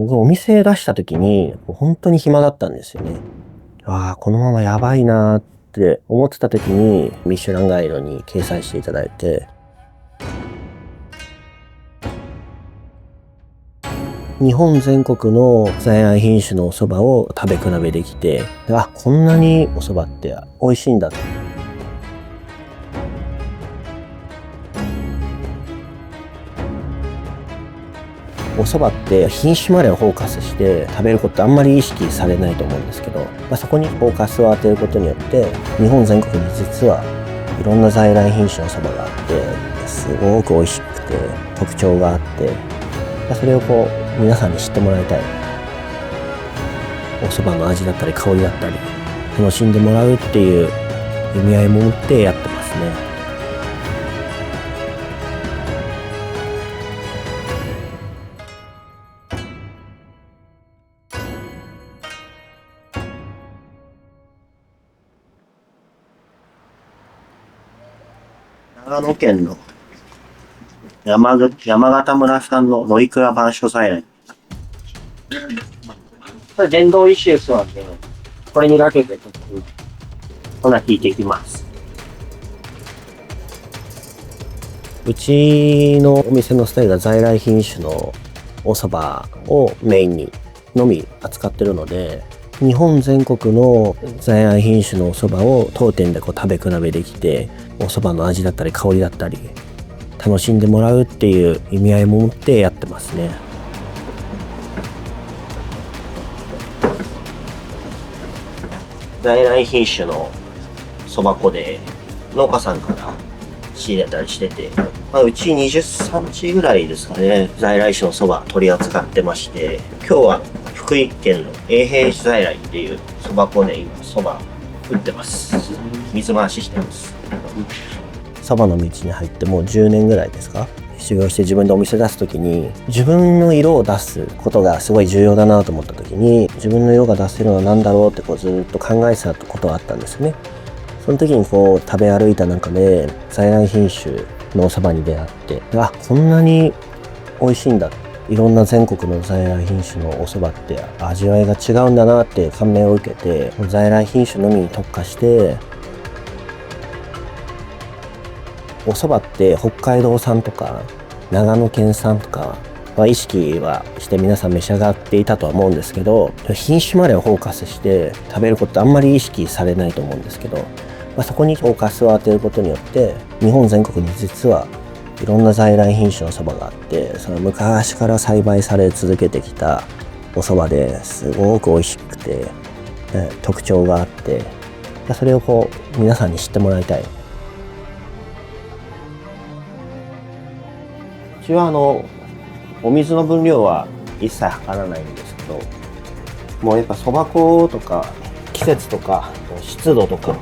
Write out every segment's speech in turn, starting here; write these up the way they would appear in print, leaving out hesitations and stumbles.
僕お店出した時に本当に暇だったんですよね。このままやばいなって思ってた時にミシュランガイドに掲載していただいて、日本全国の在来品種のお蕎麦を食べ比べできて、こんなにお蕎麦って美味しいんだと。お蕎麦って品種までをフォーカスして食べることってあんまり意識されないと思うんですけど、そこにフォーカスを当てることによって日本全国に実はいろんな在来品種の蕎麦があってすごく美味しくて特徴があって、それを皆さんに知ってもらいたい。お蕎麦の味だったり香りだったり楽しんでもらうっていう意味合いも持ってやってますね。長野県の山形村産の野いくら番所在来。これ電動石臼なんで、これにかけて粉引いていきます。うちのお店のスタイルが在来品種のお蕎麦をメインにのみ扱ってるので、日本全国の在来品種のお蕎麦を当店で食べ比べできて、お蕎麦の味だったり香りだったり楽しんでもらうっていう意味合いも持ってやってますね。在来品種の蕎麦粉で農家さんから仕入れたりしてて、うち20産地ぐらいですかね、在来種の蕎麦取り扱ってまして、今日は福井県の永平寺在来っていう蕎麦粉で今蕎麦売ってます。水回ししてます。蕎麦の道に入ってもう10年ぐらいですか。修行して自分でお店出す時に自分の色を出すことがすごい重要だなと思った時に、自分の色が出せるのは何だろうってずっと考えてたことがあったんですね。その時に食べ歩いた中で在来品種のお蕎麦に出会って、こんなに美味しいんだ、いろんな全国の在来品種のお蕎麦って味わいが違うんだなって感銘を受けて、在来品種のみに特化してお蕎麦って北海道産とか長野県産とか意識はして皆さん召し上がっていたとは思うんですけど、品種までをフォーカスして食べることってあんまり意識されないと思うんですけど、そこにフォーカスを当てることによって日本全国に実はいろんな在来品種の蕎麦があって、その昔から栽培され続けてきたお蕎麦ですごく美味しくて特徴があって、それを皆さんに知ってもらいたい。うちはお水の分量は一切測らないんですけど、もうやっぱ蕎麦粉とか季節とか湿度とか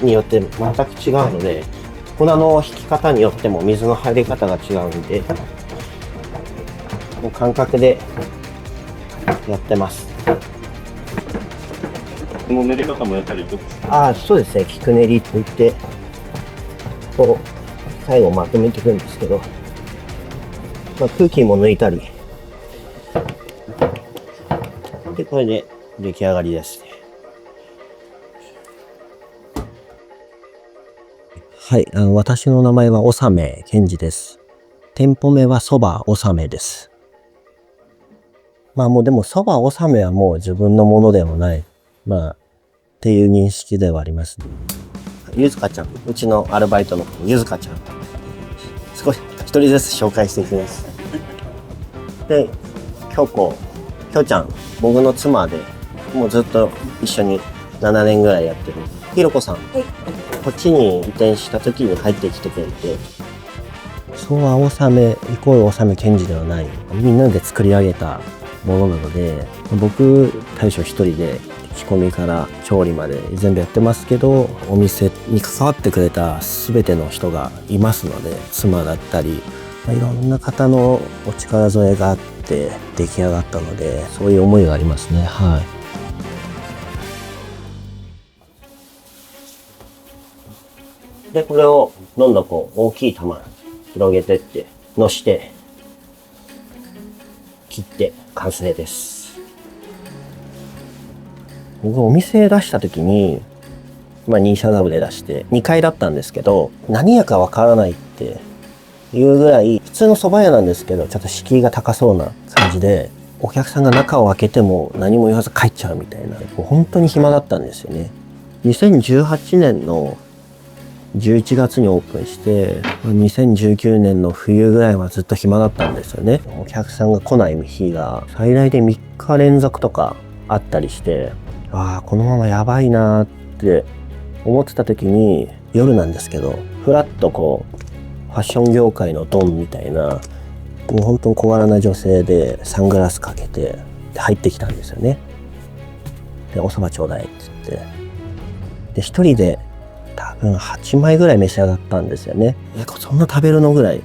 によって全く違うので、粉の引き方によっても水の入り方が違うんで、もう感覚でやってます。この練り方もやったりとか。そうですね。菊練りといって最後まとめていくんですけど、空気も抜いたりで、これで出来上がりですね。はい、私の名前は納め健二です。店舗名は蕎麦納めです。もうでも蕎麦納めはもう自分のものではないっていう認識ではあります。ゆずかちゃん、うちのアルバイトのゆずかちゃん、少し一人ずつ紹介していきます。で、きょちゃん、僕の妻でもうずっと一緒に7年ぐらいやってるひろこさん、こっちに移転した時に入ってきてくれて、そうは納めイコール納め健二ではない、みんなで作り上げたものなので、僕大将一人で仕込みから調理まで全部やってますけど、お店に関わってくれた全ての人がいますので、妻だったりいろんな方のお力添えがあって出来上がったので、そういう思いがありますね。はい。で、これをどんどん大きい玉広げてってのして、切って完成です。僕お店出した時に、2社ダブで出して2階だったんですけど、何屋かわからないっていうぐらい、普通の蕎麦屋なんですけど、ちょっと敷居が高そうな感じで、お客さんが中を開けても何も言わず帰っちゃうみたいな、本当に暇だったんですよね。2018年の11月にオープンして、2019年の冬ぐらいはずっと暇だったんですよね。お客さんが来ない日が最大で3日連続とかあったりして、このままやばいなーって思ってた時に、夜なんですけど、ふらっとファッション業界のドンみたいな、もう本当に小柄な女性でサングラスかけて入ってきたんですよね。で、お蕎麦ちょうだいって言って。で、一人で多分8枚ぐらい召し上がったんですよね。そんな食べるのぐらい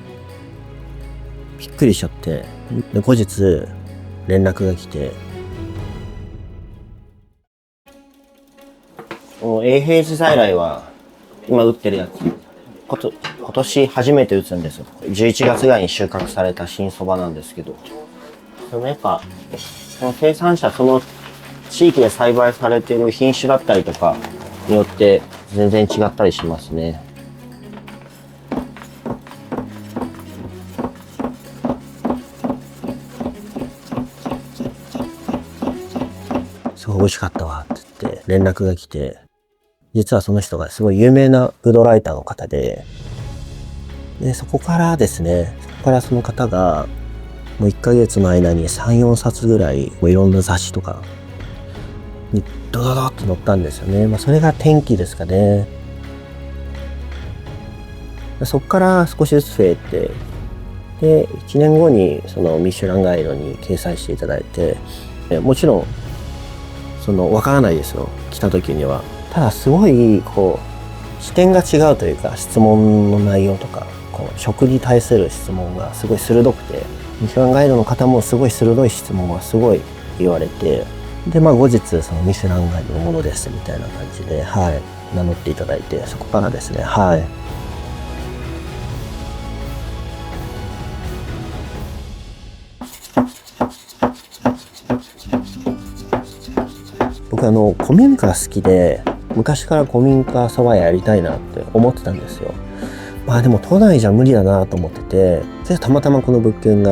びっくりしちゃって。で、後日連絡が来て、この永平寺在来は今売ってるやつ、今年初めて打つんですよ。11月ぐらいに収穫された新そばなんですけど、そのやっぱその生産者、その地域で栽培されている品種だったりとかによって全然違ったりしますね。すごい美味しかったわって言って連絡が来て、実はその人がすごい有名なフードライターの方で、そこからですね、その方がもう1ヶ月の間に3、4冊ぐらいいろんな雑誌とかにドドドって載ったんですよね。それが転機ですかね。そこから少しずつ増えて、で、1年後にそのミシュランガイドに掲載していただいて、もちろんわからないですよ、来た時には。ただすごい視点が違うというか、質問の内容とか食に対する質問がすごい鋭くて、ミシュランガイドの方もすごい鋭い質問がすごい言われて、で後日そのミシュランガイドのものですみたいな感じで名乗っていただいて、そこからですね。僕古民家が好きで、昔から古民家そば屋やりたいなって思ってたんですよ。でも都内じゃ無理だなと思ってて、でたまたまこの物件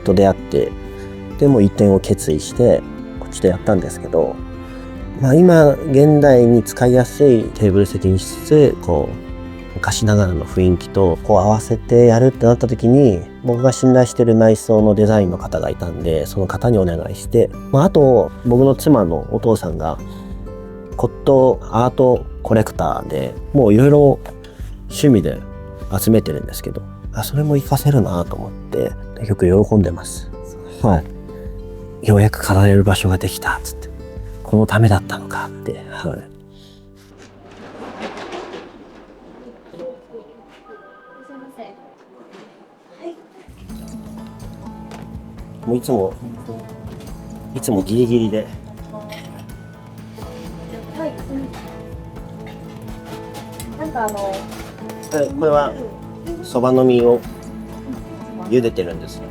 と出会って、でも移転を決意してこっちでやったんですけど、今現代に使いやすいテーブル席にしつつ、昔ながらの雰囲気と合わせてやるってなった時に、僕が信頼してる内装のデザインの方がいたんで、その方にお願いして、あと僕の妻のお父さんが骨董アートコレクターで、もういろいろ趣味で集めてるんですけど、それも活かせるなと思ってよく喜んでます。ようやく飾れる場所ができたっつって、このためだったのかって。もういつもギリギリで。これはそばの実を茹でてるんですよ。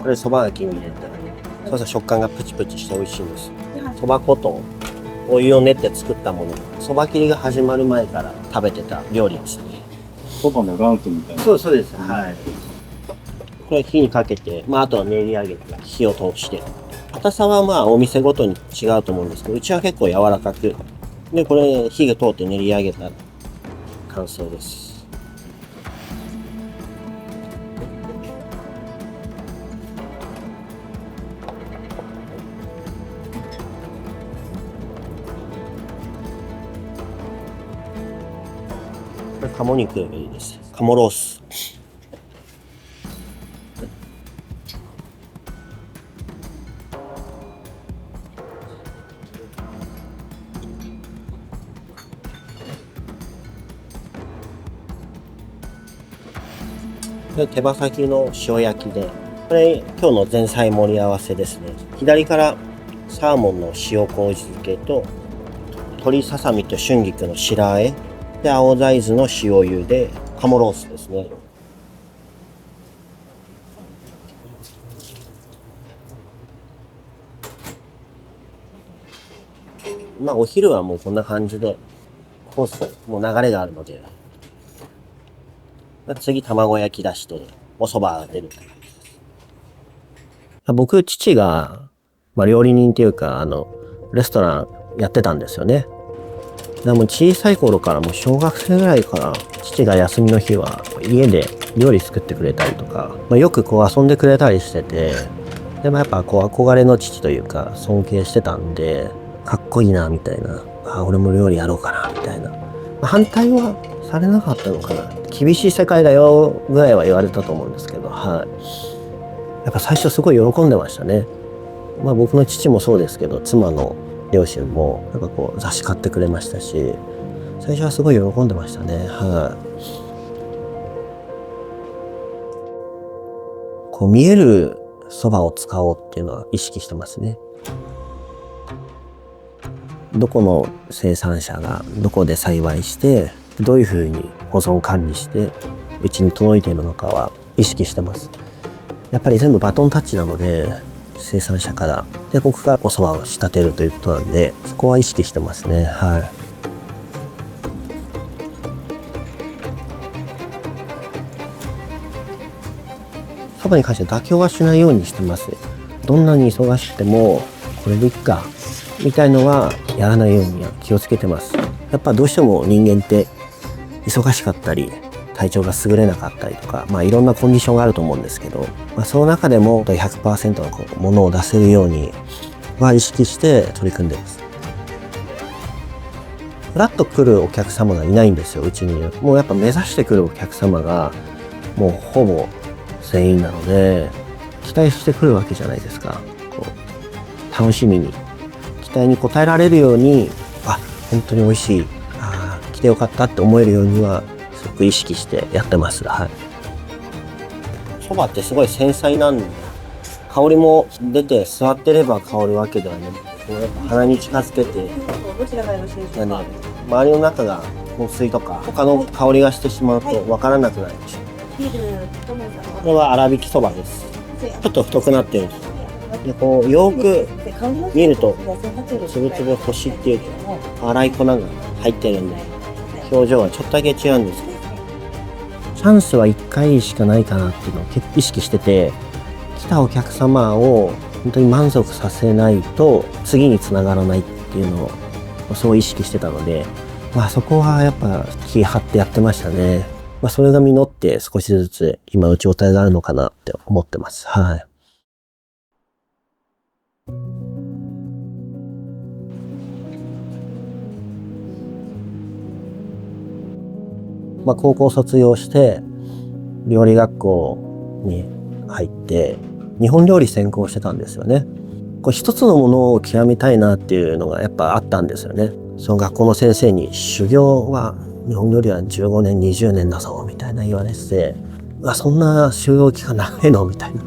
これそばがきに入れたらね、そうすると食感がプチプチして美味しいんです。そば粉とお湯を練って作ったもの、そば切りが始まる前から食べてた料理ですね。そばの元祖みたいな。そうです。これ火にかけて、あとは練り上げて火を通して、硬さはお店ごとに違うと思うんですけど、うちは結構柔らかくで、これ火が通って練り上げたら完成です。これ鴨肉です。鴨ロース。これ手羽先の塩焼きで、これ今日の前菜盛り合わせですね。左からサーモンの塩麹漬けと鶏ささみと春菊の白和えで、青大豆の塩ゆで、鴨ロースですね。まあお昼はもうこんな感じで、コース、もう流れがあるので、次卵焼き出して、お蕎麦が出るって感じです。僕、父が、まあ料理人っていうか、レストランやってたんですよね。でも小さい頃からもう小学生ぐらいから父が休みの日は家で料理作ってくれたりとか、まあ、よくこう遊んでくれたりしてて、でもやっぱこう憧れの父というか尊敬してたんで、かっこいいなみたいな、俺も料理やろうかなみたいな、まあ、反対はされなかったのかな。厳しい世界だよぐらいは言われたと思うんですけど、はい。やっぱ最初すごい喜んでましたね。まあ僕の父もそうですけど、妻の両親もなんかこう雑誌買ってくれましたし、最初はすごい喜んでましたね。はい。こう見えるそばを使おうっていうのは意識してますね。どこの生産者がどこで栽培して、どういうふうに保存管理してうちに届いているのかは意識してます。やっぱり全部バトンタッチなので、生産者からで僕がお蕎麦を仕立てるということなんで、そこは意識してますね。はい。蕎麦に関しては妥協はしないようにしてます。どんなに忙しくてもこれでいっかみたいのはやらないようには気をつけてます。やっぱどうしても人間って忙しかったり体調が優れなかったりとか、まあいろんなコンディションがあると思うんですけど、まあ、その中でも 100% のものを出せるようには意識して取り組んでます。フラッと来るお客様がいないんですよ、うちに。もうやっぱ目指してくるお客様がもうほぼ全員なので、期待してくるわけじゃないですか。こう楽しみに期待に応えられるように、本当に美味しい、来てよかったって思えるようにはすごく意識してやってます。はい。そばってすごい繊細なんで、香りも出て座ってれば香るわけではなくて、やっぱ鼻に近づけて、周りの中が香水とか他の香りがしてしまうと分からなくなるでしょ。これは粗挽きそばです。ちょっと太くなってるんです。でこうよく見るとつぶつぶ星っていうか粗い粉が入ってるんで、表情はちょっとだけ違うんですけど、チャンスは1回しかないかなっていうのを結構意識してて、来たお客様を本当に満足させないと次につながらないっていうのをそう意識してたので、そこはやっぱ気張ってやってましたね。それが実って少しずつ今打ち応えがあるのかなって思ってます。はい。高校卒業して料理学校に入って日本料理専攻してたんですよね。こう一つのものを極めたいなっていうのがやっぱあったんですよね。その学校の先生に修行は日本料理は15年20年だぞみたいな言われてて、そんな修行期間長いのみたいな、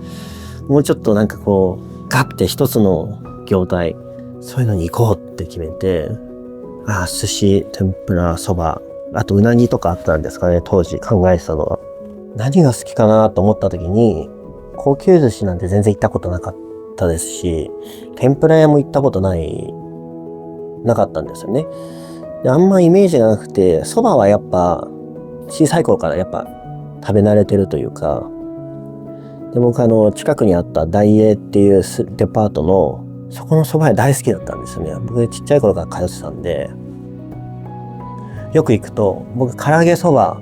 もうちょっとなんかこうガッて一つの業態そういうのに行こうって決めて、寿司天ぷらそば、あとうなぎとかあったんですかね。当時考えてたのは何が好きかなと思った時に、高級寿司なんて全然行ったことなかったですし、天ぷら屋も行ったことなかったんですよね。であんまイメージがなくて、そばはやっぱ小さい頃からやっぱ食べ慣れてるというか、で僕近くにあったダイエーっていうデパートのそこのそば屋大好きだったんですよね。僕ちっちゃい頃から通ってたんで、よく行くと僕唐揚げそば、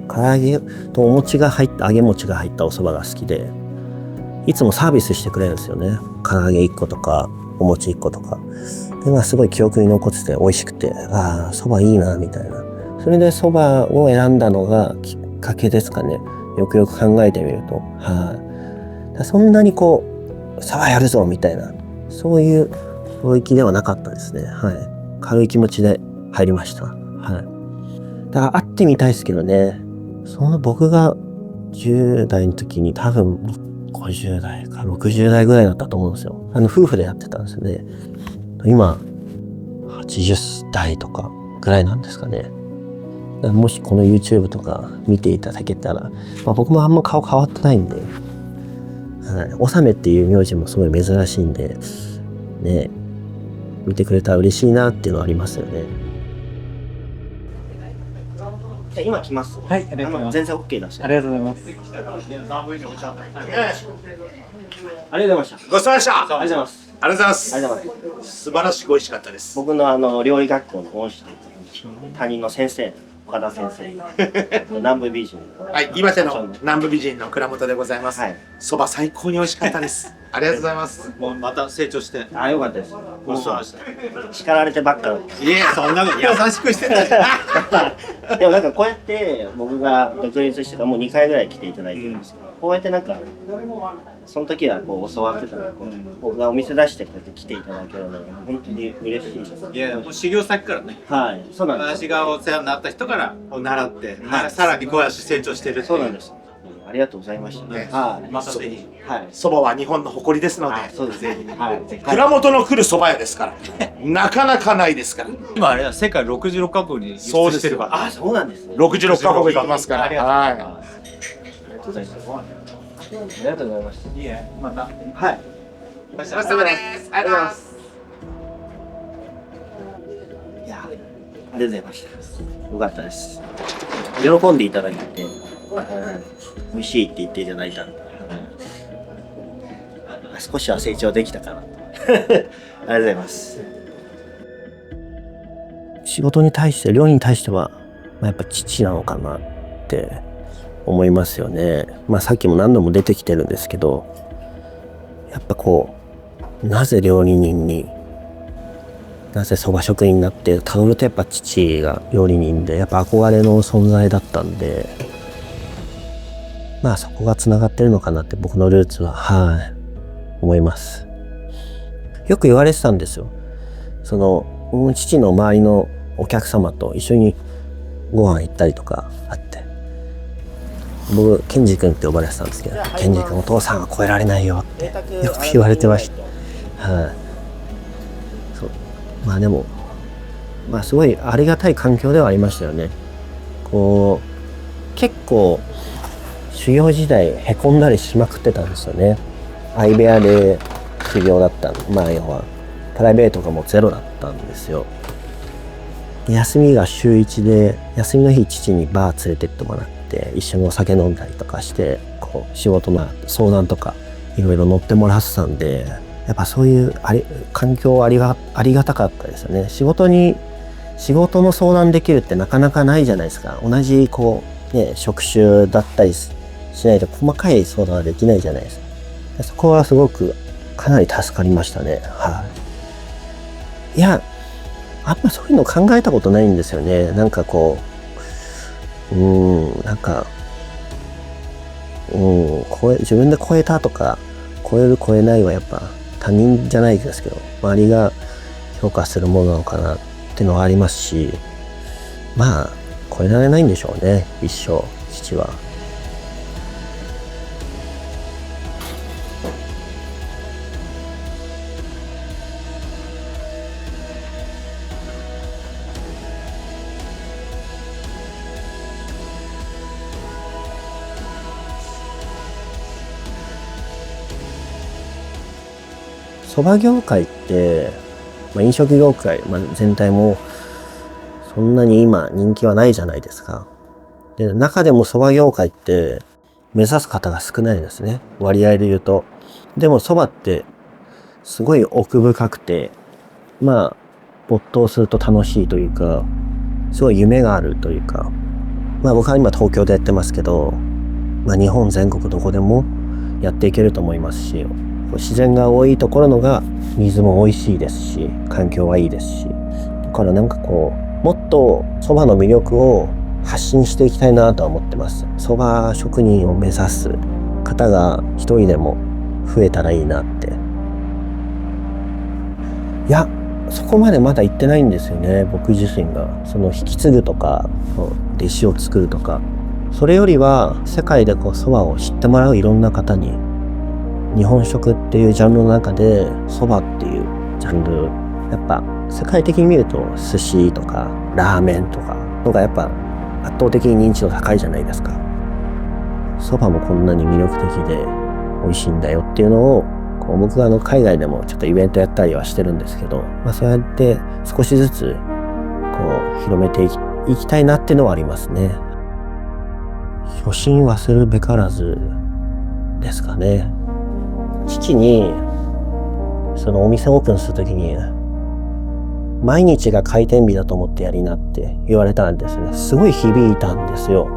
唐揚げとお餅が入った揚げ餅が入ったおそばが好きで、いつもサービスしてくれるんですよね。唐揚げ1個とかお餅1個とかですごい記憶に残ってて美味しくて、そばいいなみたいな。それでそばを選んだのがきっかけですかね。よくよく考えてみると、そんなにこうそばやるぞみたいなそういう領域ではなかったですね。軽い気持ちで入りました。だから会ってみたいですけどね。その僕が10代の時に多分50代か60代ぐらいだったと思うんですよ。夫婦でやってたんですよね。今80代とかぐらいなんですかね。もしこの YouTube とか見ていただけたら、僕もあんま顔変わってないんで、納めっていう名字もすごい珍しいんでね。見てくれたら嬉しいなっていうのはありますよね。じゃあ今来ます。はい、ありがとうございます。全然 OK だし。ありがとうございます。ありがとうございました。ごちそうさまでした。ありがとうございます。ありがとうございます。ありがとうございます。素晴らしく美味しかったです。僕の料理学校の恩師で担任の先生、岡田先生、南部美人。はい、岩手の南部美人の倉本でございます。はい。そば最高に美味しかったです。ありがとうございます。もうまた成長して。あ、よかったです。ごちそうさまでした。叱られてばっかだっいや、そんなこと優しくしてたじゃん。た。でもなんかこうやって僕が独立してからもう2回ぐらい来ていただいてるんですけど、こうやってなんかその時はこう教わってたのこう僕がお店出してこうやって来ていただけるのが本当に嬉しいです。いや、もう修行先からね。はい、そうなんです。私がお世話になった人から習って、はいさらにこうやって成長してるっていそうなんです。ありがとうございました。ねはい。またぜひ。はい。そばは日本の誇りですので、あ、そうですね。はい。蔵元の来るそば屋ですから、なかなかないですから。今あれだ、世界66カ国に輸出してるから。あ、そうなんですね。 66カ国行ってますから。ありがとうはありがとうございます。ありがとうございました。いいえ、また。はい。い。お疲れ様です。ありがとうございます。いや、ありがとうございました。よかったです。喜んでいただいて、美味しいって言っていただいたんで、少しは成長できたかな。ありがとうございます。仕事に対して、料理に対しては、やっぱ父なのかなって思いますよね。さっきも何度も出てきてるんですけど、やっぱこう、なぜ料理人に、なぜそば職人になってたどるとやっぱ父が料理人でやっぱ憧れの存在だったんで、そこがつながってるのかなって僕のルーツは思います。よく言われてたんですよ。父の周りのお客様と一緒にご飯行ったりとかあって、僕ケンジ君って呼ばれてたんですけど、ケンジ君お父さんは超えられないよってよく言われてました。でもすごいありがたい環境ではありましたよね。こう結構修行時代へこんだりしまくってたんですよね。相部屋で修行だった要はプライベートがもうゼロだったんですよ。休みが週1で、休みの日父にバー連れてってもらって一緒にお酒飲んだりとかして、こう仕事の相談とかいろいろ乗ってもらってたんで、やっぱそういう環境はありがたかったですよね。仕事の相談できるってなかなかないじゃないですか。同じ職種だったりしないと細かい相談はできないじゃないですか。そこはすごくかなり助かりましたね。いや、あんまそういうの考えたことないんですよね。なんかこう、自分で超えたとか、超える超えないはやっぱ他人じゃないですけど、周りが評価するものなのかなっていうのはありますし、超えられないんでしょうね、一生、父は。そば業界って、飲食業界、全体もそんなに今人気はないじゃないですか。で、中でもそば業界って目指す方が少ないですね。割合で言うと。でもそばってすごい奥深くて、没頭すると楽しいというか、すごい夢があるというか、僕は今東京でやってますけど、日本全国どこでもやっていけると思いますし、自然が多いところのが水も美味しいですし、環境はいいですし、だからもっとそばの魅力を発信していきたいなとは思ってます。そば職人を目指す方が一人でも増えたらいいなって。いや、そこまでまだ行ってないんですよね、僕自身が。引き継ぐとか、弟子を作るとか。それよりは世界でそばを知ってもらういろんな方に、日本食っていうジャンルの中でそばっていうジャンル、やっぱ世界的に見ると寿司とかラーメンとかのがやっぱ圧倒的に認知度高いじゃないですか。そばもこんなに魅力的で美味しいんだよっていうのをこう僕は海外でもちょっとイベントやったりはしてるんですけど、そうやって少しずつこう広めていきたいなっていうのはありますね。初心忘るべからずですかね。父にそのお店オープンするときに毎日が開店日だと思ってやりなって言われたんですね。すごい響いたんですよ。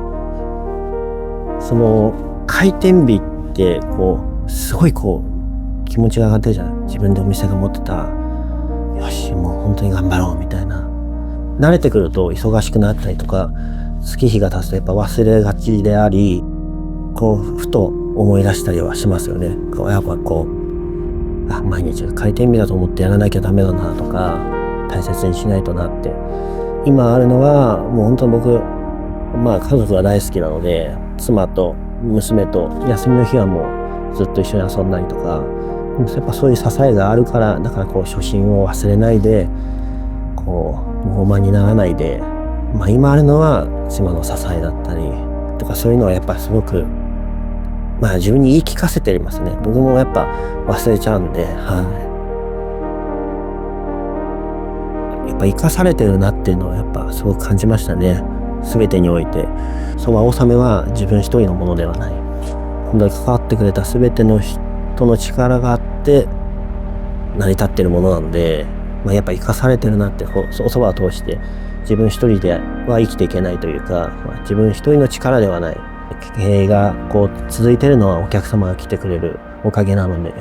その開店日ってこうすごいこう気持ちが上がってるじゃん。自分でお店が持ってた、よしもう本当に頑張ろうみたいな。慣れてくると忙しくなったりとか、月日が経つとやっぱ忘れがちであり、こうふと思い出したりはしますよね。やっぱこう毎日が開店日だと思ってやらなきゃダメだなとか、大切にしないとなって。今あるのはもう本当に僕、家族が大好きなので、妻と娘と休みの日はもうずっと一緒に遊んだりとか、やっぱそういう支えがあるから、だからこう初心を忘れないで、こう傲慢にならないで、今あるのは妻の支えだったりとか、そういうのはやっぱすごく自分に言い聞かせていますね。僕もやっぱ忘れちゃうんで、やっぱ生かされてるなっていうのはやっぱすごく感じましたね。全てにおいてそば納めは自分一人のものではない。本当に関わってくれた全ての人の力があって成り立ってるものなんで、やっぱ生かされてるなって、おそばを通して自分一人では生きていけないというか、自分一人の力ではない。経営がこう続いてるのはお客様が来てくれるおかげなので、